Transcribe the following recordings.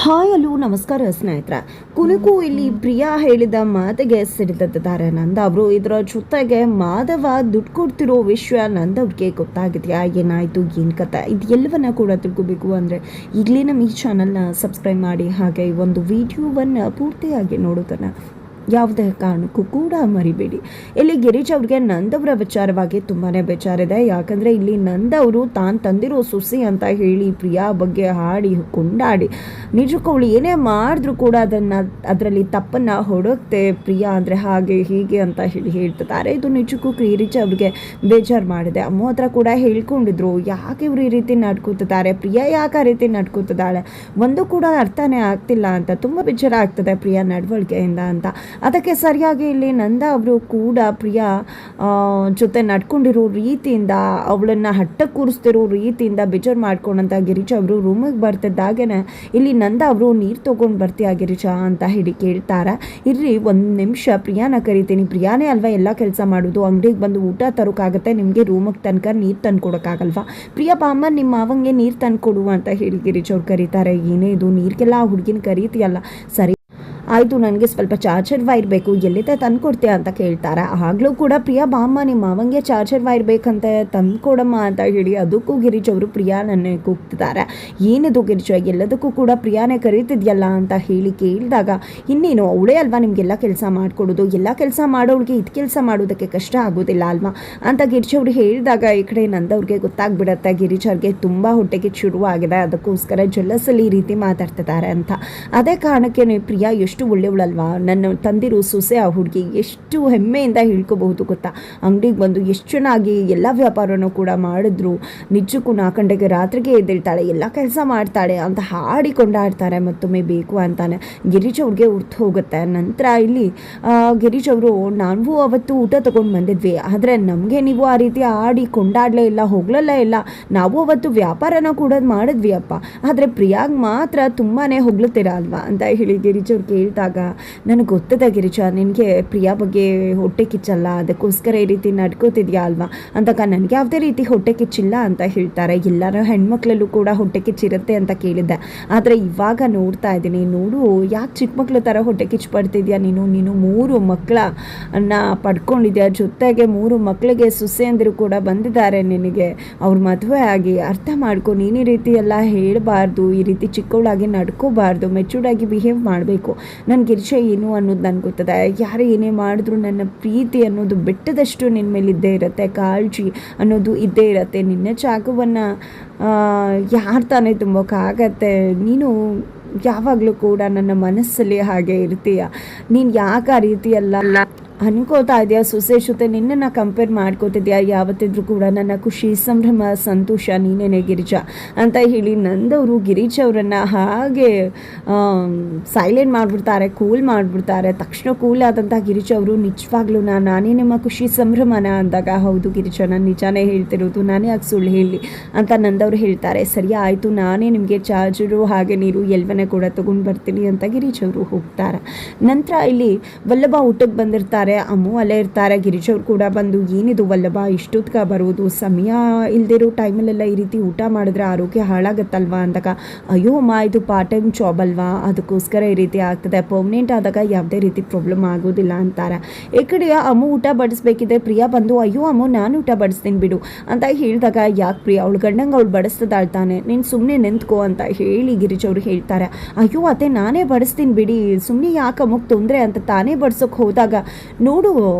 Hi hello ನಮಸ್ಕಾರ ಸ್ನೇಹಿತರೆ. ಕೊನೆಗೂ ಇಲ್ಲಿ ಪ್ರಿಯಾ ಹೇಳಿದ ಮಾತಿಗೆ ಸಿಡಿದಿದ್ದಾರೆ ನಂದ ಅವರು. ಇದರ ಜೊತೆಗೆ ಮಾಧವ ದುಡ್ಡು ಕೊಡ್ತಿರೋ ವಿಷಯ ನಂದ ಅವ್ರಿಗೆ ಗೊತ್ತಾಗಿದೆಯಾ, ಏನಾಯಿತು, ಏನು ಕತೆ, ಇದು ಎಲ್ಲವನ್ನ ಕೂಡ ತಿಳ್ಕೋಬೇಕು ಅಂದರೆ ಈಗಲೇ ನಮ್ಮ ಈ ಚಾನಲ್ನ ಸಬ್ಸ್ಕ್ರೈಬ್ ಮಾಡಿ, ಹಾಗೆ ಈ ಒಂದು ವಿಡಿಯೋವನ್ನು ಪೂರ್ತಿಯಾಗಿ ನೋಡೋದನ್ನು ಯಾವುದೇ ಕಾರಣಕ್ಕೂ ಕೂಡ ಮರಿಬೇಡಿ. ಇಲ್ಲಿ ಗಿರೀಶ್ ಅವ್ರಿಗೆ ನಂದವರ ವಿಚಾರವಾಗಿ ತುಂಬಾ ಬೇಜಾರಿದೆ. ಯಾಕಂದರೆ ಇಲ್ಲಿ ನಂದವರು ತಾನು ತಂದಿರೋ ಸುಸಿ ಅಂತ ಹೇಳಿ ಪ್ರಿಯಾ ಬಗ್ಗೆ ಹಾಡಿ ಕೊಂಡಾಡಿ ನಿಜಕ್ಕೂ ಅವಳು ಏನೇ ಮಾಡಿದ್ರು ಕೂಡ ಅದರಲ್ಲಿ ತಪ್ಪನ್ನು ಹೊಡೋಗ್ತೆ ಪ್ರಿಯಾ ಅಂದರೆ ಹಾಗೆ ಹೀಗೆ ಅಂತ ಹೇಳಿ ಹೇಳ್ತಿದ್ದಾರೆ. ಇದು ನಿಜಕ್ಕೂ ಗಿರೀಶ್ ಅವ್ರಿಗೆ ಬೇಜಾರು ಮಾಡಿದೆ. ಅಮ್ಮ ಹತ್ರ ಕೂಡ ಹೇಳ್ಕೊಂಡಿದ್ರು, ಯಾಕೆ ಇವರು ಈ ರೀತಿ ನಡ್ಕೋತಿದ್ದಾರೆ, ಪ್ರಿಯಾ ಯಾಕೆ ಆ ರೀತಿ ನಡ್ಕೋತಿದ್ದಾಳೆ, ಒಂದು ಕೂಡ ಅರ್ಥನೇ ಆಗ್ತಿಲ್ಲ ಅಂತ ತುಂಬ ಬೇಜಾರ ಆಗ್ತದೆ ಪ್ರಿಯಾ ನಡವಳಿಕೆಯಿಂದ ಅಂತ. ಅದಕ್ಕೆ ಸರಿಯಾಗಿ ಇಲ್ಲಿ ನಂದ ಅವರು ಕೂಡ ಪ್ರಿಯಾ ಜೊತೆ ನಡ್ಕೊಂಡಿರೋ ರೀತಿಯಿಂದ, ಅವಳನ್ನು ಹಟ್ಟ ಕೂರಿಸ್ತಿರೋ ರೀತಿಯಿಂದ ಬೇಜಾರು ಮಾಡ್ಕೊಂಡಂತ ಗಿರೀಶ ಅವರು ರೂಮಿಗೆ ಬರ್ತಿದ್ದಾಗೇನೆ ಇಲ್ಲಿ ನಂದ ಅವರು ನೀರು ತೊಗೊಂಡು ಬರ್ತೀಯಾ ಗಿರೀಶ ಅಂತ ಹೇಳಿ ಕೇಳ್ತಾರೆ. ಇರ್ರಿ ಒಂದು ನಿಮಿಷ ಪ್ರಿಯಾನ ಕರಿತೀನಿ, ಪ್ರಿಯಾನೇ ಅಲ್ವಾ ಎಲ್ಲ ಕೆಲಸ ಮಾಡೋದು, ಅಂಗಡಿಗೆ ಬಂದು ಊಟ ತರೋಕ್ಕಾಗತ್ತೆ, ನಿಮಗೆ ರೂಮಿಗೆ ತನಕ ನೀರು ತಂದು ಕೊಡೋಕ್ಕಾಗಲ್ವಾ, ಪ್ರಿಯಾ ಬಾಮ್ಮ ನಿಮ್ಮ ಮಾವಂಗೆ ನೀರು ತಂದು ಕೊಡು ಅಂತ ಹೇಳಿ ಗಿರೀಶ್ ಅವ್ರು ಕರೀತಾರೆ. ಏನೇ ಇದು ನೀರಿಗೆಲ್ಲ ಆ ಹುಡುಗಿನ ಕರೀತೀಯಲ್ಲ, ಸರಿ ಆಯಿತು, ನನಗೆ ಸ್ವಲ್ಪ ಚಾರ್ಜರ್ ವೈರ್ ಬೇಕು, ಎಲ್ಲಿದೆ ತಂದು ಕೊಡ್ತೀಯ ಅಂತ ಕೇಳ್ತಾರೆ. ಆಗಲೂ ಕೂಡ ಪ್ರಿಯಾ ಬಾಮ್ಮ ನಿಮ್ಮ ಮಾವಂಗೆ ಚಾರ್ಜರ್ ವೈರ್ ಬೇಕಂತ ತಂದು ಕೊಡಮ್ಮ ಅಂತ ಹೇಳಿ ಅದಕ್ಕೂ ಗಿರೀಶ್ ಅವರು ಪ್ರಿಯಾನನ್ನೇ ಕೂಗ್ತಿದ್ದಾರೆ. ಏನಿದು ಗಿರೀಶ್, ಎಲ್ಲದಕ್ಕೂ ಕೂಡ ಪ್ರಿಯಾನೇ ಕರೀತಿದ್ಯಲ್ಲ ಅಂತ ಹೇಳಿ ಕೇಳಿದಾಗ, ಇನ್ನೇನು ಅವಳೇ ಅಲ್ವಾ ನಿಮಗೆಲ್ಲ ಕೆಲಸ ಮಾಡಿಕೊಡೋದು, ಎಲ್ಲ ಕೆಲಸ ಮಾಡೋಳಿಗೆ ಇದು ಕೆಲಸ ಮಾಡೋದಕ್ಕೆ ಕಷ್ಟ ಆಗೋದಿಲ್ಲ ಅಲ್ವಾ ಅಂತ ಗಿರೀಶ್ ಅವರು ಹೇಳಿದಾಗ ಈ ಕಡೆ ನಂದವ್ರಿಗೆ ಗೊತ್ತಾಗ್ಬಿಡತ್ತೆ ಗಿರೀಶ್ ಅವ್ರಿಗೆ ತುಂಬ ಹೊಟ್ಟೆಗೆ ಶುರುವಾಗಿದೆ, ಅದಕ್ಕೋಸ್ಕರ ಜೊಲ್ಲಸಲ್ಲಿ ಈ ರೀತಿ ಮಾತಾಡ್ತಿದ್ದಾರೆ ಅಂತ. ಅದೇ ಕಾರಣಕ್ಕೆ ಪ್ರಿಯಾ ಎಷ್ಟು ಒಳ್ಳೆಯವಳಲ್ವಾ, ನನ್ನ ತಂದಿರೋ ಸೊಸೆ ಆ ಹುಡುಗಿ ಎಷ್ಟು ಹೆಮ್ಮೆಯಿಂದ ಹೇಳ್ಕೋಬಹುದು ಗೊತ್ತಾ, ಅಂಗಡಿಗೆ ಬಂದು ಎಷ್ಟು ಚೆನ್ನಾಗಿ ಎಲ್ಲ ವ್ಯಾಪಾರನೂ ಕೂಡ ಮಾಡಿದ್ರು, ನಿಜಕ್ಕೂ 4 ಗಂಟೆಗೆ ರಾತ್ರಿಗೆ ಎದ್ದೇಳ್ತಾಳೆ, ಎಲ್ಲ ಕೆಲಸ ಮಾಡ್ತಾಳೆ ಅಂತ ಹಾಡಿಕೊಂಡಾಡ್ತಾರೆ. ಮತ್ತೊಮ್ಮೆ ಬೇಕು ಅಂತಾನೆ ಗಿರೀಶ್ ಅವ್ರಿಗೆ ಉರ್ತು ಹೋಗುತ್ತೆ. ನಂತರ ಇಲ್ಲಿ ಗಿರೀಶ್ ಅವರು, ನಾವು ಅವತ್ತು ಊಟ ತೊಗೊಂಡು ಬಂದಿದ್ವಿ, ಆದರೆ ನಮಗೆ ನೀವು ಆ ರೀತಿ ಆಡಿ ಕೊಂಡಾಡಲೇ ಇಲ್ಲ, ಹೊಗಳಲ್ಲೇ ಇಲ್ಲ, ನಾವು ಅವತ್ತು ವ್ಯಾಪಾರನ ಕೂಡ ಮಾಡಿದ್ವಿ ಅಪ್ಪ, ಆದರೆ ಪ್ರಿಯಾಗ್ ಮಾತ್ರ ತುಂಬಾ ಹೊಗಳುತ್ತೀರ ಅಲ್ವಾ ಅಂತ ಹೇಳಿ ಗಿರೀಶ್ ಅವ್ರು ಕೇಳಿದಾಗ, ನನಗೆ ಗೊತ್ತಿದೆ ಗಿರೀಶ ನಿನಗೆ ಪ್ರಿಯಾ ಬಗ್ಗೆ ಹೊಟ್ಟೆ ಕಿಚ್ಚಲ್ಲ, ಅದಕ್ಕೋಸ್ಕರ ಈ ರೀತಿ ನಡ್ಕೋತಿದ್ಯಾ ಅಲ್ವಾ ಅಂದಾಗ, ನನಗೆ ಯಾವುದೇ ರೀತಿ ಹೊಟ್ಟೆ ಕಿಚ್ಚಿಲ್ಲ ಅಂತ ಹೇಳ್ತಾರೆ. ಎಲ್ಲರ ಹೆಣ್ಮಕ್ಳಲ್ಲೂ ಕೂಡ ಹೊಟ್ಟೆ ಕಿಚ್ಚಿರುತ್ತೆ ಅಂತ ಕೇಳಿದ್ದೆ, ಆದರೆ ಇವಾಗ ನೋಡ್ತಾ ಇದ್ದೀನಿ, ನೋಡು ಯಾಕೆ ಚಿಕ್ಕ ಮಕ್ಳ ಥರ ಹೊಟ್ಟೆ ಕಿಚ್ಚು ಪಡ್ತಿದ್ಯಾ ನೀನು 3 ಮಕ್ಕಳನ್ನ ಪಡ್ಕೊಂಡಿದ್ಯಾ, ಜೊತೆಗೆ 3 ಮಕ್ಕಳಿಗೆ ಸೊಸೆಯಂದಿರು ಕೂಡ ಬಂದಿದ್ದಾರೆ ನಿನಗೆ, ಅವ್ರ ಮದುವೆ ಆಗಿ, ಅರ್ಥ ಮಾಡ್ಕೊ, ನೀನು ಈ ರೀತಿ ಎಲ್ಲ ಹೇಳಬಾರ್ದು, ಈ ರೀತಿ ಚಿಕ್ಕವಳಾಗಿ ನಡ್ಕೋಬಾರ್ದು, ಮೆಚೂರ್ಡಾಗಿ ಬಿಹೇವ್ ಮಾಡಬೇಕು. ನನ್ನ ಗಿರೀಶ ಏನು ಅನ್ನೋದು ನನಗೆ ಗೊತ್ತದೆ, ಯಾರು ಏನೇ ಮಾಡಿದ್ರು ನನ್ನ ಪ್ರೀತಿ ಅನ್ನೋದು ಬೆಟ್ಟದಷ್ಟು ನಿನ್ನ ಮೇಲೆ ಇದ್ದೇ ಇರುತ್ತೆ, ಕಾಳಜಿ ಅನ್ನೋದು ಇದ್ದೇ ಇರುತ್ತೆ, ನಿನ್ನ ಜಾಗವನ್ನು ಯಾರು ತಾನೇ ತುಂಬೋಕ್ಕಾಗತ್ತೆ, ನೀನು ಯಾವಾಗಲೂ ಕೂಡ ನನ್ನ ಮನಸ್ಸಲ್ಲಿ ಹಾಗೆ ಇರ್ತೀಯ, ನೀನು ಯಾಕೆ ಆ ರೀತಿಯಲ್ಲ ಅನ್ಕೋತಾ ಇದೆಯಾ, ಸೊಸೆ ಜೊತೆ ನಿನ್ನನ್ನು ಕಂಪೇರ್ ಮಾಡ್ಕೋತಿದ್ಯಾ, ಯಾವತ್ತಿದ್ರೂ ಕೂಡ ನನ್ನ ಖುಷಿ ಸಂಭ್ರಮ ಸಂತೋಷ ನೀನೇನೆ ಗಿರೀಶ ಅಂತ ಹೇಳಿ ನಂದವರು ಗಿರೀಶ್ ಅವರನ್ನು ಹಾಗೆ ಸೈಲೆಂಟ್ ಮಾಡಿಬಿಡ್ತಾರೆ, ಕೂಲ್ ಮಾಡಿಬಿಡ್ತಾರೆ. ತಕ್ಷಣ ಕೂಲ್ ಆದಂಥ ಗಿರೀಶ್ ಅವರು, ನಿಜವಾಗ್ಲೂ ನಾನೇ ನಿಮ್ಮ ಖುಷಿ ಸಂಭ್ರಮನ ಅಂದಾಗ, ಹೌದು ಗಿರೀಶ ನಾನು ನಿಜಾನೇ ಹೇಳ್ತಿರೋದು, ನಾನೇ ಯಾಕೆ ಸುಳ್ಳು ಹೇಳಿ ಅಂತ ನಂದವರು ಹೇಳ್ತಾರೆ. ಸರಿ ಆಯಿತು, ನಾನೇ ನಿಮಗೆ ಚಾರ್ಜರು ಹಾಗೆ ನೀರು ಎಲ್ಲವನ್ನೇ ಕೂಡ ತೊಗೊಂಡು ಬರ್ತೀನಿ ಅಂತ ಗಿರೀಶ್ ಅವರು ಹೋಗ್ತಾರೆ. ನಂತರ ಇಲ್ಲಿ ವಲ್ಲಭ ಊಟಕ್ಕೆ ಬಂದಿರ್ತಾರೆ, ಅಮ್ಮು ಅಲ್ಲೇ ಇರ್ತಾರೆ. ಗಿರೀಶ್ ಅವ್ರು ಕೂಡ ಬಂದು, ಏನಿದು ವಲ್ಲಭ ಇಷ್ಟೊತ್ತಿಗೆ ಬರೋದು, ಸಮಯ ಇಲ್ದಿರೋ ಟೈಮಲ್ಲೆಲ್ಲ ಈ ರೀತಿ ಊಟ ಮಾಡಿದ್ರೆ ಆರೋಗ್ಯ ಹಾಳಾಗತ್ತಲ್ವಾ ಅಂದಾಗ, ಅಯ್ಯೋ ಅಮ್ಮ ಇದು ಪಾರ್ಟ್ ಟೈಮ್ ಜಾಬ್ ಅಲ್ವಾ, ಅದಕ್ಕೋಸ್ಕರ ಈ ರೀತಿ ಆಗ್ತದೆ, ಪರ್ಮನೆಂಟ್ ಆದಾಗ ಯಾವುದೇ ರೀತಿ ಪ್ರಾಬ್ಲಮ್ ಆಗೋದಿಲ್ಲ ಅಂತಾರೆ. ಈ ಕಡೆ ಅಮ್ಮು ಊಟ ಬಡಿಸ್ಬೇಕಿದೆ, ಪ್ರಿಯಾ ಬಂದು, ಅಯ್ಯೋ ಅಮ್ಮು ನಾನು ಊಟ ಬಡಿಸ್ತೀನಿ ಬಿಡು ಅಂತ ಹೇಳಿದಾಗ, ಯಾಕೆ ಪ್ರಿಯಾ ಅವಳು ಗಂಡಂಗೆ ಅವಳು ಬಡಿಸ್ತದಾಳ್ತಾನೆ, ನೀನು ಸುಮ್ಮನೆ ನಿಂತ್ಕೋ ಅಂತ ಹೇಳಿ ಗಿರೀಶ್ ಅವರು ಹೇಳ್ತಾರೆ. ಅಯ್ಯೋ ಅತ್ತೆ ನಾನೇ ಬಡಿಸ್ತೀನಿ ಬಿಡಿ, ಸುಮ್ಮನೆ ಯಾಕೆ ಅಮ್ಮಕ್ಕೆ ತೊಂದರೆ ಅಂತ ತಾನೇ ಬಡ್ಸೋಕೆ ಹೋದಾಗ, ನೋಡು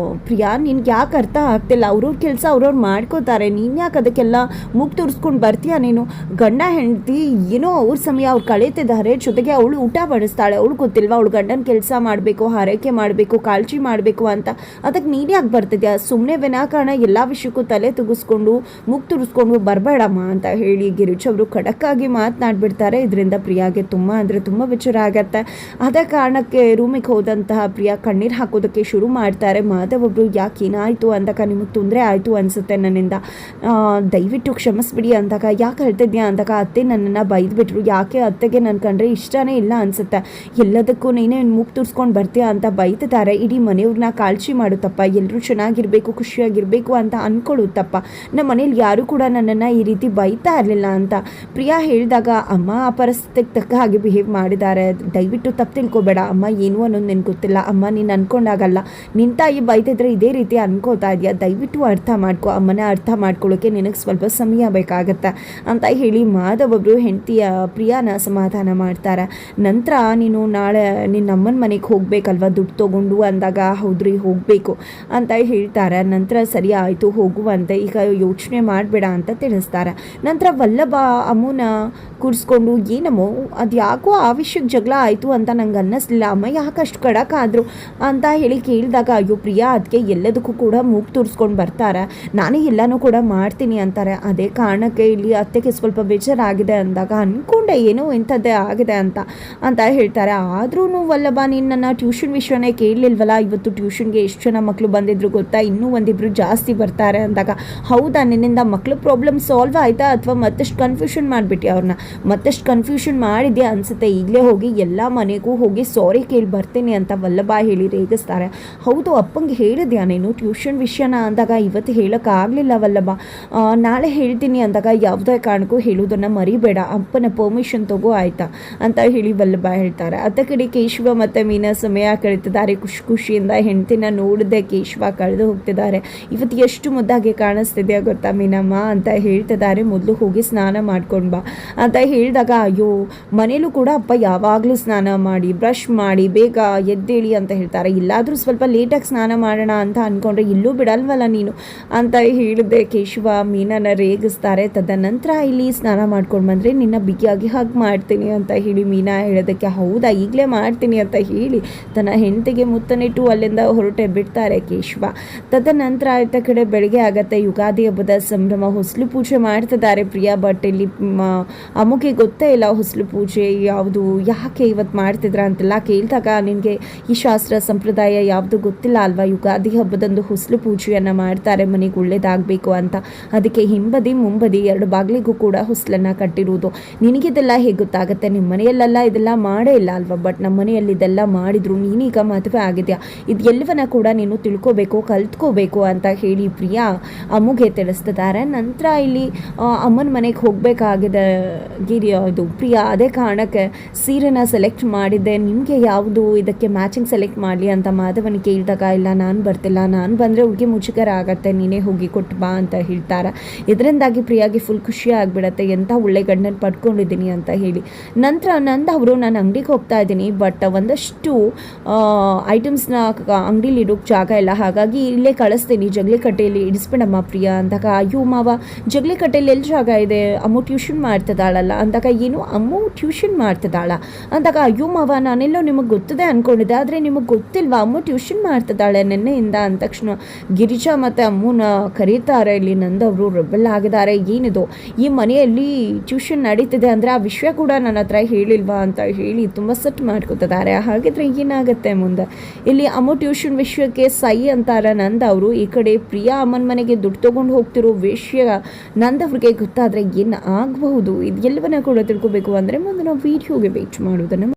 ಪ್ರಿಯಾ ನಿನ್ಗೆ ಯಾಕೆ ಅರ್ಥ ಆಗ್ತಿಲ್ಲ, ಅವ್ರವ್ರ ಕೆಲಸ ಅವ್ರವ್ರು ಮಾಡ್ಕೋತಾರೆ, ನೀನು ಯಾಕೆ ಅದಕ್ಕೆಲ್ಲ ಮುಗ್ ತೋರಿಸ್ಕೊಂಡು ಬರ್ತೀಯ, ನೀನು ಗಂಡ ಹೆಂಡತಿ ಏನೋ ಅವ್ರ ಸಮಯ ಅವ್ರು ಕಳೀತಿದ್ದಾರೆ, ಜೊತೆಗೆ ಅವಳು ಊಟ ಬಡಿಸ್ತಾಳೆ, ಅವಳು ಗೊತ್ತಿಲ್ವಾ ಅವಳು ಗಂಡನ ಕೆಲಸ ಮಾಡಬೇಕು, ಹಾರೈಕೆ ಮಾಡಬೇಕು, ಕಾಳಜಿ ಮಾಡಬೇಕು ಅಂತ, ಅದಕ್ಕೆ ನೀನು ಯಾಕೆ ಬರ್ತಿದ್ಯಾ, ಸುಮ್ಮನೆ ವಿನಾಕಾರಣ ಎಲ್ಲ ವಿಷಯಕ್ಕೂ ತಲೆ ತುಗಿಸ್ಕೊಂಡು ಮುಗ್ ತುರಿಸ್ಕೊಂಡು ಬರಬೇಡಮ್ಮ ಅಂತ ಹೇಳಿ ಗಿರೀಶ್ ಅವರು ಖಡಕ್ಕಾಗಿ ಮಾತನಾಡ್ಬಿಡ್ತಾರೆ. ಇದರಿಂದ ಪ್ರಿಯಾಗೆ ತುಂಬ ಅಂದರೆ ತುಂಬ ವಿಚಾರ ಆಗತ್ತೆ. ಅದೇ ಕಾರಣಕ್ಕೆ ರೂಮಿಗೆ ಹೋದಂತಹ ಪ್ರಿಯಾ ಕಣ್ಣೀರು ಹಾಕೋದಕ್ಕೆ ಶುರು ಮಾಡಿ ಮಾಡ್ತಾರೆ ಮಾಧವ್ ಒಬ್ಬರು. ಯಾಕೆ ಏನಾಯಿತು ಅಂದಾಗ ನಿಮಗೆ ತೊಂದರೆ ಆಯಿತು ಅನಿಸುತ್ತೆ ನನ್ನಿಂದ, ದಯವಿಟ್ಟು ಕ್ಷಮಿಸ್ಬಿಡಿ ಅಂದಾಗ. ಯಾಕೆ ಹೇಳ್ತಿದ್ಯಾ ಅಂದಾಗ ಅತ್ತೆ ನನ್ನನ್ನು ಬೈದ್ಬಿಟ್ರು, ಯಾಕೆ ಅತ್ತೆಗೆ ನನ್ನ ಕಂಡ್ರೆ ಇಷ್ಟನೇ ಇಲ್ಲ ಅನಿಸುತ್ತೆ, ಎಲ್ಲದಕ್ಕೂ ನೀನೇ ಮೂಗು ತುರ್ಸ್ಕೊಂಡು ಬರ್ತೀಯಾ ಅಂತ ಬೈತಿದ್ದಾರೆ. ಇಡೀ ಮನೆಯವ್ರನ್ನ ಕಾಳಜಿ ಮಾಡುತ್ತಪ್ಪ, ಎಲ್ಲರೂ ಚೆನ್ನಾಗಿರಬೇಕು ಖುಷಿಯಾಗಿರಬೇಕು ಅಂತ ಅಂದ್ಕೊಳ್ಳುತ್ತಪ್ಪ. ನಮ್ಮ ಮನೇಲಿ ಯಾರೂ ಕೂಡ ನನ್ನನ್ನು ಈ ರೀತಿ ಬೈತಾ ಇರಲಿಲ್ಲ ಅಂತ ಪ್ರಿಯಾ ಹೇಳಿದಾಗ, ಅಮ್ಮ ಆ ಪರಿಸ್ಥಿತಿಗೆ ತಕ್ಕ ಹಾಗೆ ಬಿಹೇವ್ ಮಾಡಿದ್ದಾರೆ, ದಯವಿಟ್ಟು ತಪ್ಪು ತಿಳ್ಕೊಬೇಡ ಅಮ್ಮ, ಏನು ಅನ್ನೋದು ನಿನ್ಗೆ ಗೊತ್ತಿಲ್ಲ ಅಮ್ಮ, ನೀನು ಅನ್ಕೊಂಡಾಗಲ್ಲ, ನಿನ್ನ ತಾಯಿ ಬೈತಿದ್ರೆ ಇದೇ ರೀತಿ ಅನ್ಕೋತಾ ಇದೆಯಾ, ದಯವಿಟ್ಟು ಅರ್ಥ ಮಾಡ್ಕೊ, ಅಮ್ಮನ ಅರ್ಥ ಮಾಡ್ಕೊಳ್ಳೋಕ್ಕೆ ನಿನಗೆ ಸ್ವಲ್ಪ ಸಮಯ ಬೇಕಾಗತ್ತೆ ಅಂತ ಹೇಳಿ ಮಾಧವ್ ಒಬ್ಬರು ಹೆಂಡತಿಯ ಪ್ರಿಯಾನ ಸಮಾಧಾನ ಮಾಡ್ತಾರೆ. ನಂತರ ನೀನು ನಾಳೆ ನಿನ್ನ ಅಮ್ಮನ ಮನೆಗೆ ಹೋಗ್ಬೇಕಲ್ವ ದುಡ್ಡು ತೊಗೊಂಡು ಅಂದಾಗ, ಹೌದ್ರಿ ಹೋಗಬೇಕು ಅಂತ ಹೇಳ್ತಾರೆ. ನಂತರ ಸರಿ ಆಯಿತು ಹೋಗುವಂತೆ, ಈಗ ಯೋಚನೆ ಮಾಡಬೇಡ ಅಂತ ತಿಳಿಸ್ತಾರೆ. ನಂತರ ವಲ್ಲಭ ಅಮ್ಮನ ಕೂರಿಸ್ಕೊಂಡು, ಏನಮ್ಮೋ ಅದು ಯಾಕೋ ಆ ವಿಷಯಕ್ಕೆ ಜಗಳ ಆಯಿತು ಅಂತ ನಂಗೆ ಅನ್ನಿಸ್ಲಿಲ್ಲ, ಅಮ್ಮ ಯಾಕೆ ಅಷ್ಟು ಖಡಕ್ ಆದರು ಅಂತ ಹೇಳಿ ಕೇಳಿದಾಗ, ಅಯ್ಯೋ ಪ್ರಿಯಾ ಅದಕ್ಕೆ ಎಲ್ಲದಕ್ಕೂ ಕೂಡ ಮೂಗು ತೋರಿಸ್ಕೊಂಡು ಬರ್ತಾರೆ, ನಾನೇ ಎಲ್ಲನೂ ಕೂಡ ಮಾಡ್ತೀನಿ ಅಂತಾರೆ. ಅದೇ ಕಾರಣಕ್ಕೆ ಇಲ್ಲಿ ಅತ್ತೆಗೆ ಸ್ವಲ್ಪ ಬೇಜಾರಾಗಿದೆ ಅಂದಾಗ ಅಂದ್ಕೊಂಡೆ ಏನೋ ಇಂಥದ್ದೇ ಆಗಿದೆ ಅಂತ ಹೇಳ್ತಾರೆ. ಆದ್ರೂ ವಲ್ಲಭ ನೀನು ನನ್ನ ಟ್ಯೂಷನ್ ವಿಷಯನೇ ಕೇಳಲಿಲ್ವಲ್ಲ, ಇವತ್ತು ಟ್ಯೂಷನ್ಗೆ ಎಷ್ಟು ಜನ ಮಕ್ಕಳು ಬಂದಿದ್ರು ಗೊತ್ತಾ, ಇನ್ನೂ ಒಂದಿಬ್ಬರು ಜಾಸ್ತಿ ಬರ್ತಾರೆ ಅಂದಾಗ, ಹೌದಾ ನಿನ್ನಿಂದ ಮಕ್ಕಳು ಪ್ರಾಬ್ಲಮ್ ಸಾಲ್ವ್ ಆಯಿತಾ ಅಥವಾ ಮತ್ತಷ್ಟು ಕನ್ಫ್ಯೂಷನ್ ಮಾಡಿಬಿಟ್ಟು ಅವ್ರನ್ನ ಮತ್ತಷ್ಟು ಕನ್ಫ್ಯೂಷನ್ ಮಾಡಿದ್ಯಾ ಅನಿಸುತ್ತೆ, ಈಗಲೇ ಹೋಗಿ ಎಲ್ಲ ಮನೆಗೂ ಹೋಗಿ ಸಾರಿ ಕೇಳಿ ಬರ್ತೀನಿ ಅಂತ ವಲ್ಲಭ ಹೇಳಿ ರೇಗಿಸ್ತಾರೆ. ಹೌದು ಅಪ್ಪಂಗೆ ಹೇಳಿದ್ಯಾ ನೀನು ಟ್ಯೂಷನ್ ವಿಷಯನ ಅಂದಾಗ, ಇವತ್ತು ಹೇಳೋಕ್ಕಾಗಲಿಲ್ಲ ವಲ್ಲಭ, ನಾಳೆ ಹೇಳ್ತೀನಿ ಅಂದಾಗ, ಯಾವುದೇ ಕಾರಣಕ್ಕೂ ಹೇಳೋದನ್ನು ಮರಿಬೇಡ, ಅಪ್ಪನ ಪರ್ಮಿಷನ್ ತಗೋ ಆಯಿತಾ ಅಂತ ಹೇಳಿ ವಲ್ಲಭ ಹೇಳ್ತಾರೆ. ಅತ್ತ ಕಡೆ ಕೇಶವ ಮತ್ತು ಮೀನಾ ಸಮಯ ಕಳೀತಿದ್ದಾರೆ, ಖುಷಿಯಿಂದ ಹೆಂಡ್ತಿನ ನೋಡದೆ ಕೇಶವ ಕಳೆದು ಹೋಗ್ತಿದ್ದಾರೆ. ಇವತ್ತು ಎಷ್ಟು ಮುದ್ದಾಗಿ ಕಾಣಿಸ್ತಿದೆಯಾ ಗೊತ್ತಾ ಮೀನಮ್ಮ ಅಂತ ಹೇಳ್ತಿದ್ದಾರೆ, ಮೊದಲು ಹೋಗಿ ಸ್ನಾನ ಮಾಡ್ಕೊಂಡು ಬಾ ಅಂತ ಹೇಳಿದಾಗ, ಅಯ್ಯೋ ಮನೇಲೂ ಕೂಡ ಅಪ್ಪ ಯಾವಾಗಲೂ ಸ್ನಾನ ಮಾಡಿ ಬ್ರಷ್ ಮಾಡಿ ಬೇಗ ಎದ್ದೇಳಿ ಅಂತ ಹೇಳ್ತಾರೆ, ಇಲ್ಲಾದರೂ ಸ್ವಲ್ಪ ಲೇಟಾಗಿ ಸ್ನಾನ ಮಾಡೋಣ ಅಂತ ಅಂದ್ಕೊಂಡ್ರೆ ಇಲ್ಲೂ ಬಿಡಲ್ವಲ್ಲ ನೀನು ಅಂತ ಹೇಳಿದೆ. ಕೇಶವ ಮೀನನ ರೇಗಿಸ್ತಾರೆ. ತದನಂತರ ಇಲ್ಲಿ ಸ್ನಾನ ಮಾಡ್ಕೊಂಡು ಬಂದರೆ ನಿನ್ನ ಬಿಗಿಯಾಗಿ ಹಗ್ ಮಾಡ್ತೀನಿ ಅಂತ ಹೇಳಿ ಮೀನಾ ಹೇಳೋದಕ್ಕೆ, ಹೌದಾ ಈಗಲೇ ಮಾಡ್ತೀನಿ ಅಂತ ಹೇಳಿ ತನ್ನ ಹೆಂಡತಿಗೆ ಮುತ್ತನಿಟ್ಟು ಅಲ್ಲಿಂದ ಹೊರಟೆ ಬಿಡ್ತಾರೆ ಕೇಶವ. ತದನಂತರ ಆಯ್ತ ಕಡೆ ಬೆಳಗ್ಗೆ ಆಗತ್ತೆ, ಯುಗಾದಿ ಹಬ್ಬದ ಸಂಭ್ರಮ, ಹೊಸಲು ಪೂಜೆ ಮಾಡ್ತಿದ್ದಾರೆ ಪ್ರಿಯಾ. ಬಟ್ ಇಲ್ಲಿ ಅಮ್ಮಗೆ ಗೊತ್ತೇ ಇಲ್ಲ ಹೊಸಲು ಪೂಜೆ ಯಾವುದು, ಯಾಕೆ ಇವತ್ತು ಮಾಡ್ತಿದ್ರ ಅಂತೆಲ್ಲ ಕೇಳಿದಾಗ, ನಿನಗೆ ಈ ಶಾಸ್ತ್ರ ಸಂಪ್ರದಾಯ ಯಾವುದು ಗೊತ್ತಿಲ್ಲ ಅಲ್ವಾ, ಯುಗಾದಿ ಹಬ್ಬದಂದು ಹೊಸಲು ಪೂಜೆಯನ್ನು ಮಾಡ್ತಾರೆ ಮನೆಗೆ ಒಳ್ಳೇದಾಗಬೇಕು ಅಂತ, ಅದಕ್ಕೆ ಹಿಂಬದಿ ಮುಂಬದಿ 2 ಬಾಗಿಲಿಗೂ ಕೂಡ ಹೊಸಲನ್ನು ಕಟ್ಟಿರುವುದು. ನಿನಗಿದೆಲ್ಲ ಹೇಗೆ ಗೊತ್ತಾಗುತ್ತೆ, ನಿಮ್ಮ ಮನೆಯಲ್ಲೆಲ್ಲ ಇದೆಲ್ಲ ಮಾಡೇ ಇಲ್ಲ ಅಲ್ವಾ, ಬಟ್ ನಮ್ಮ ಮನೆಯಲ್ಲಿ ಇದೆಲ್ಲ ಮಾಡಿದ್ರು, ನೀನೀಗ ಮದುವೆ ಆಗಿದೆಯಾ, ಇದು ಎಲ್ಲವನ್ನ ಕೂಡ ನೀನು ತಿಳ್ಕೋಬೇಕು ಕಲ್ತ್ಕೋಬೇಕು ಅಂತ ಹೇಳಿ ಪ್ರಿಯಾ ಅಮ್ಮಗೆ ತಿಳಿಸ್ತಿದ್ದಾರೆ. ನಂತರ ಇಲ್ಲಿ ಅಮ್ಮನ ಮನೆಗೆ ಹೋಗಬೇಕಾಗಿದೆ ಇದು ಪ್ರಿಯಾ, ಅದೇ ಕಾರಣಕ್ಕೆ ಸೀರೆನ ಸೆಲೆಕ್ಟ್ ಮಾಡಿದ್ದೆ, ನಿಮಗೆ ಯಾವುದು ಇದಕ್ಕೆ ಮ್ಯಾಚಿಂಗ್ ಸೆಲೆಕ್ಟ್ ಮಾಡಲಿ ಅಂತ ಮಾಧವನಿಗೆ ಕೇಳಿದಾಗ, ಇಲ್ಲ ನಾನು ಬರ್ತಿಲ್ಲ, ನಾನು ಬಂದರೆ ಹುಡುಗಿ ಮುಜುಗರ ಆಗತ್ತೆ, ನೀನೇ ಹೋಗಿ ಕೊಟ್ಟು ಬಾ ಅಂತ ಹೇಳ್ತಾರೆ. ಇದರಿಂದಾಗಿ ಪ್ರಿಯಾಗೆ ಫುಲ್ ಖುಷಿ ಆಗಿಬಿಡತ್ತೆ, ಎಂಥ ಒಳ್ಳೆ ಗಂಡನ ಪಡ್ಕೊಂಡಿದ್ದೀನಿ ಅಂತ ಹೇಳಿ. ನಂತರ ಅವರು ನಾನು ಅಂಗಡಿಗೆ ಹೋಗ್ತಾ ಇದ್ದೀನಿ, ಬಟ್ ಒಂದಷ್ಟು ಐಟಮ್ಸ್ನ ಅಂಗಡೀಲಿ ಇಡೋಕ್ಕೆ ಜಾಗ ಇಲ್ಲ, ಹಾಗಾಗಿ ಇಲ್ಲೇ ಕಳಿಸ್ತೀನಿ ಜಗ್ಲಿಕಟ್ಟೆಯಲ್ಲಿ ಇಡಿಸ್ಬಿಡಮ್ಮ ಪ್ರಿಯಾ ಅಂದಾಗ, ಅಯ್ಯೋ ಮಾವ ಜಗ್ಲಿಕಟ್ಟೆಯಲ್ಲಿ ಎಲ್ಲಿ ಜಾಗ ಇದೆ, ಅಮ್ಮ ಟ್ಯೂಷನ್ ಮಾಡ್ತಿದ್ದಾಳಲ್ಲ ಅಂದಾಗ, ಏನು ಅಮ್ಮ ಟ್ಯೂಷನ್ ಮಾಡ್ತಿದ್ದಾಳ ಅಂದಾಗ, ಅಯ್ಯೋ ಮಾವ ನಾನೆಲ್ಲೋ ನಿಮಗೆ ಗೊತ್ತಿದೆ ಅಂದ್ಕೊಂಡಿದ್ದೆ, ಆದರೆ ನಿಮಗೆ ಗೊತ್ತಿಲ್ವಾ ಅಮ್ಮ ಟ್ಯೂಷನ್ ಮಾಡ್ತಿದ್ದಾಳೆ ನಿನ್ನೆಯಿಂದ ಅಂದ ತಕ್ಷಣ ಗಿರಿಜಾ ಮತ್ತು ಅಮ್ಮನ ಕರೀತಾರೆ. ಇಲ್ಲಿ ನಂದವರು ರೆಬೆಲ್ ಆಗಿದ್ದಾರೆ, ಏನಿದು ಈ ಮನೆಯಲ್ಲಿ ಟ್ಯೂಷನ್ ನಡೀತಿದೆ ಅಂದರೆ ಆ ವಿಷಯ ಕೂಡ ನನ್ನ ಹತ್ರ ಹೇಳಿಲ್ವಾ ಅಂತ ಹೇಳಿ ತುಂಬ ಸೆಟ್ ಮಾಡ್ಕೊತಿದ್ದಾರೆ. ಹಾಗಿದ್ರೆ ಏನಾಗುತ್ತೆ ಮುಂದೆ, ಇಲ್ಲಿ ಅಮ್ಮ ಟ್ಯೂಷನ್ ವಿಷಯಕ್ಕೆ ಸೈ ಅಂತಾರೆ ನಂದವರು. ಈ ಕಡೆ ಪ್ರಿಯಾ ಅಮ್ಮನ ಮನೆಗೆ ದುಡ್ಡು ತೊಗೊಂಡು ಹೋಗ್ತಿರೋ ವಿಷಯ ನಂದವ್ರಿಗೆ ಗೊತ್ತಾದರೆ ಏನು ಆಗಬಹುದು, ಇದು ಎಲ್ಲವನ್ನ ಕೂಡ ತಿಳ್ಕೊಬೇಕು ಅಂದರೆ ಮುಂದೆ ನಾವು ವಿಡಿಯೋಗೆ ವೇಟ್ ಮಾಡೋದನ್ನು